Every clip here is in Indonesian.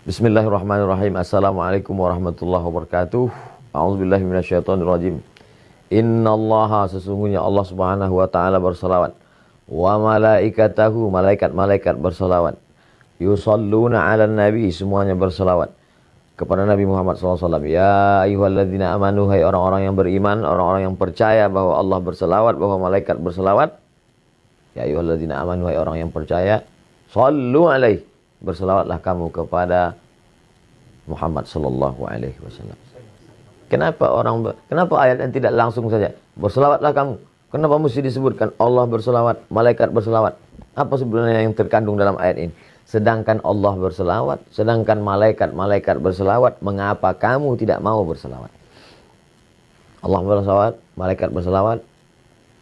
Bismillahirrahmanirrahim. Assalamualaikum warahmatullahi wabarakatuh. A'udzubillahi minasyaitonirrajim. Innallaha, sesungguhnya Allah Subhanahu wa taala berselawat. Wa malaikatahu, malaikat-malaikat berselawat. Yusalluna 'alan nabi, semuanya berselawat kepada Nabi Muhammad SAW. Ya ayyuhalladzina amanu, hai orang-orang yang beriman, orang-orang yang percaya bahwa Allah berselawat, bahwa malaikat berselawat. Ya ayyuhalladzina amanu, hai orang yang percaya, sallu alaihi, berselawatlah kamu kepada Muhammad sallallahu alaihi wasallam. Kenapa ayat yang tidak langsung saja berselawatlah kamu? Kenapa mesti disebutkan Allah berselawat, malaikat berselawat? Apa sebenarnya yang terkandung dalam ayat ini? Sedangkan Allah berselawat, sedangkan malaikat berselawat, mengapa kamu tidak mau berselawat? Allah berselawat, malaikat berselawat,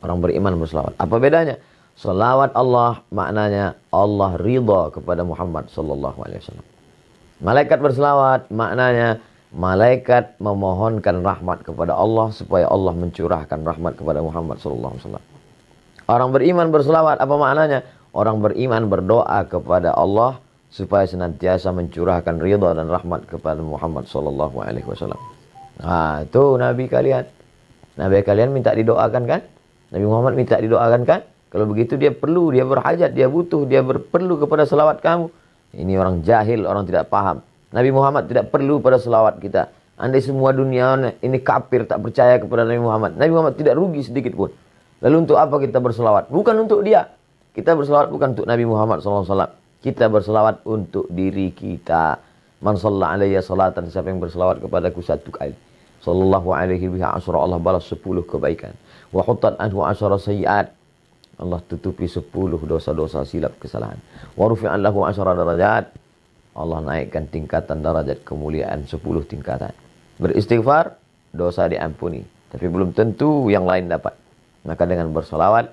orang beriman berselawat. Apa bedanya? Selawat Allah maknanya Allah ridha kepada Muhammad sallallahu alaihi wasallam. Malaikat berselawat maknanya malaikat memohonkan rahmat kepada Allah supaya Allah mencurahkan rahmat kepada Muhammad sallallahu alaihi wasallam. Orang beriman berselawat, apa maknanya? Orang beriman berdoa kepada Allah supaya senantiasa mencurahkan ridha dan rahmat kepada Muhammad sallallahu alaihi wasallam. Nah, itu nabi kalian. Nabi kalian minta didoakan kan? Nabi Muhammad minta didoakan kan? Kalau begitu dia perlu, dia berhajat, dia butuh, dia perlu kepada selawat kamu. Ini orang jahil, orang tidak paham. Nabi Muhammad tidak perlu pada selawat kita. Andai semua dunia ini kafir, tak percaya kepada Nabi Muhammad, Nabi Muhammad tidak rugi sedikit pun. Lalu untuk apa kita berselawat? Bukan untuk dia. Kita berselawat bukan untuk Nabi Muhammad SAW. Kita berselawat untuk diri kita. Man shalla alayya salatan, siapa yang berselawat kepadaku satu kali, sallallahu alaihi biha asyra, Allah balas 10 kebaikan. Wa huttat anhu asyra sayyi'at, Allah tutupi 10 dosa-dosa silap kesalahan. Wa rufi'an lahu asyra darajat, Allah naikkan tingkatan derajat kemuliaan 10 tingkatan. Beristighfar, dosa diampuni. Tapi belum tentu yang lain dapat. Maka dengan bersolawat,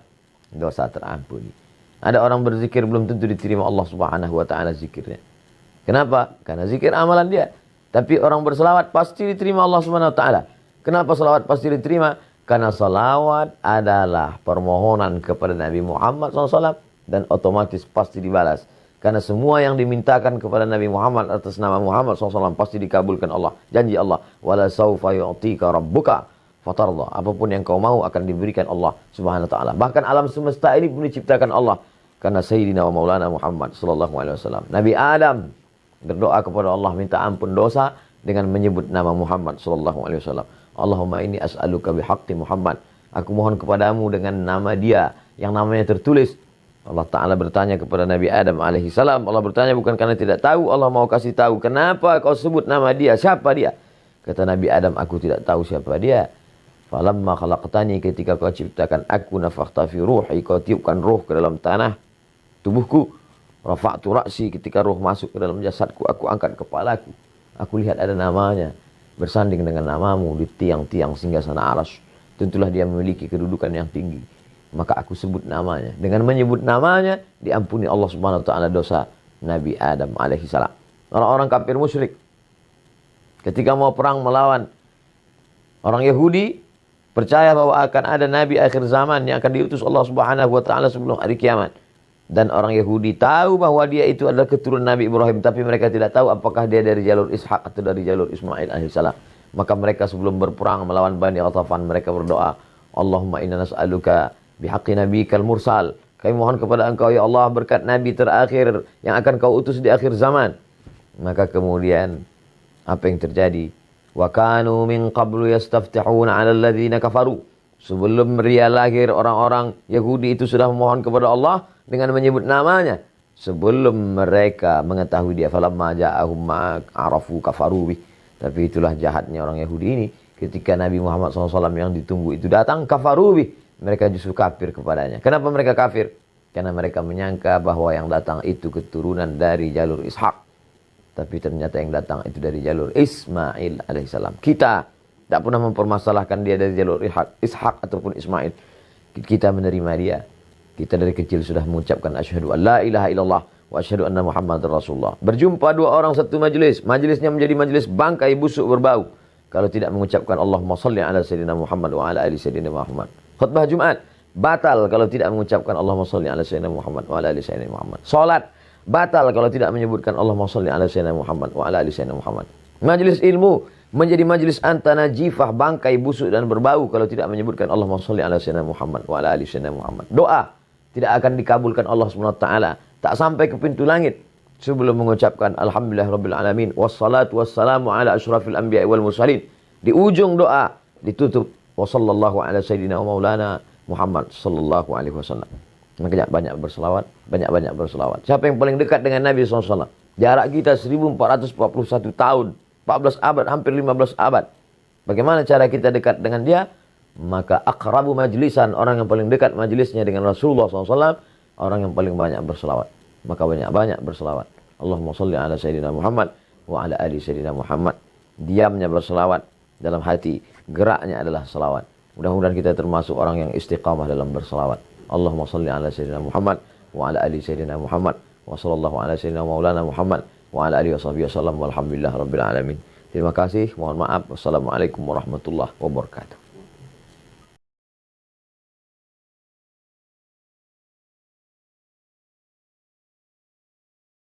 dosa terampuni. Ada orang berzikir belum tentu diterima Allah Subhanahu wa taala zikirnya. Kenapa? Karena zikir amalan dia. Tapi orang berselawat pasti diterima Allah Subhanahu wa taala. Kenapa selawat pasti diterima? Karena salawat adalah permohonan kepada Nabi Muhammad SAW dan otomatis pasti dibalas. Karena semua yang dimintakan kepada Nabi Muhammad atas nama Muhammad SAW pasti dikabulkan Allah. Janji Allah, wala saufa yu'tika rabbuka fatarda. Apapun yang kau mau akan diberikan Allah Subhanahu wa taala. Bahkan alam semesta ini pun diciptakan Allah karena Sayyidina wa Maulana Muhammad sallallahu alaihi wasallam. Nabi Adam berdoa kepada Allah minta ampun dosa dengan menyebut nama Muhammad sallallahu alaihi wasallam. Allahumma inni as'aluka bihaqqi Muhammad. Aku mohon kepadamu dengan nama dia yang namanya tertulis. Allah Ta'ala bertanya kepada Nabi Adam alaihi salam. Allah bertanya bukan karena tidak tahu. Allah mau kasih tahu. Kenapa kau sebut nama dia? Siapa dia? Kata Nabi Adam, aku tidak tahu siapa dia. Falamma khalaqtani, ketika kau ciptakan aku, nafakhta fi ruhi, kau tiupkan ruh ke dalam tanah tubuhku. Rafa'tu ra'si, ketika ruh masuk ke dalam jasadku, aku angkat kepalaku. Aku lihat ada namanya bersanding dengan namamu di tiang-tiang singgasana Arsy. Tentulah dia memiliki kedudukan yang tinggi. Maka aku sebut namanya. Dengan menyebut namanya diampuni Allah Subhanahu wa taala dosa Nabi Adam alaihi salam. Orang-orang kafir musyrik ketika mau perang melawan orang Yahudi, percaya bahwa akan ada nabi akhir zaman yang akan diutus Allah Subhanahu wa taala sebelum hari kiamat. Dan orang Yahudi tahu bahwa dia itu adalah keturunan Nabi Ibrahim, tapi mereka tidak tahu apakah dia dari jalur Ishak atau dari jalur Ismail alaihissalam. Maka mereka sebelum berperang melawan Bani Ghatafan, mereka berdoa, Allahumma inna nas'aluka bihaqqi nabiyikal mursal. Kami mohon kepada engkau ya Allah berkat nabi terakhir yang akan kau utus di akhir zaman. Maka kemudian apa yang terjadi? Wa kanu min qablu yastaftihuna 'alal ladzina kafaru. Sebelum dia lahir, orang-orang Yahudi itu sudah memohon kepada Allah dengan menyebut namanya. Sebelum mereka mengetahui dia, falamma ja'ahum ma'arafu kafaru bih. Tapi itulah jahatnya orang Yahudi ini. Ketika Nabi Muhammad SAW yang ditunggu itu datang, kafaru bih. Mereka justru kafir kepadanya. Kenapa mereka kafir? Karena mereka menyangka bahwa yang datang itu keturunan dari jalur Ishak. Tapi ternyata yang datang itu dari jalur Ismail alaihissalam. Kita tak pernah mempermasalahkan dia dari jalur Ishak ataupun Ismail. Kita menerima dia. Kita dari kecil sudah mengucapkan asyhadu an la ilaha illallah wa asyhadu anna Muhammadar Rasulullah. Berjumpa dua orang satu majelis, majelisnya menjadi majelis bangkai busuk berbau kalau tidak mengucapkan Allahumma shalli ala sayyidina Muhammad wa ala ali sayyidina Muhammad. Khutbah Jumat batal kalau tidak mengucapkan Allahumma shalli ala sayyidina Muhammad wa ala ali sayyidina Muhammad. Salat batal kalau tidak menyebutkan Allahumma shalli ala sayyidina Muhammad wa ala ali sayyidina Muhammad. Majelis ilmu menjadi majelis antana jifah, bangkai, busuk dan berbau kalau tidak menyebutkan Allahumma shalli ala sayyidina Muhammad wa ala ali sayyidina Muhammad. Doa tidak akan dikabulkan Allah Subhanahu wa taala, tak sampai ke pintu langit sebelum mengucapkan alhamdulillahirabbil alamin wassalatu wassalamu ala asyrafil anbiya'i wal mursalin. Di ujung doa ditutup wa sallallahu ala sayyidina wa maulana Muhammad sallallahu alaihi wasallam. Makanya banyak berselawat, banyak-banyak berselawat. Siapa yang paling dekat dengan Nabi SAW? Jarak kita 1441 tahun, 14 abad, hampir 15 abad. Bagaimana cara kita dekat dengan dia? Maka akrabu majlisan, orang yang paling dekat majlisnya dengan Rasulullah SAW, orang yang paling banyak berselawat. Maka banyak-banyak berselawat. Allahumma salli ala sayyidina Muhammad wa ala ali sayyidina Muhammad. Diamnya berselawat, dalam hati geraknya adalah selawat. Mudah-mudahan kita termasuk orang yang istiqamah dalam berselawat. Allahumma salli ala sayyidina Muhammad wa ala ali sayyidina Muhammad wa sallallahu ala sayyidina maulana Muhammad wa ala alihi washabihi wasallam walhamdulillah rabbil alamin. Terima kasih, mohon maaf. Wassalamualaikum warahmatullahi wabarakatuh.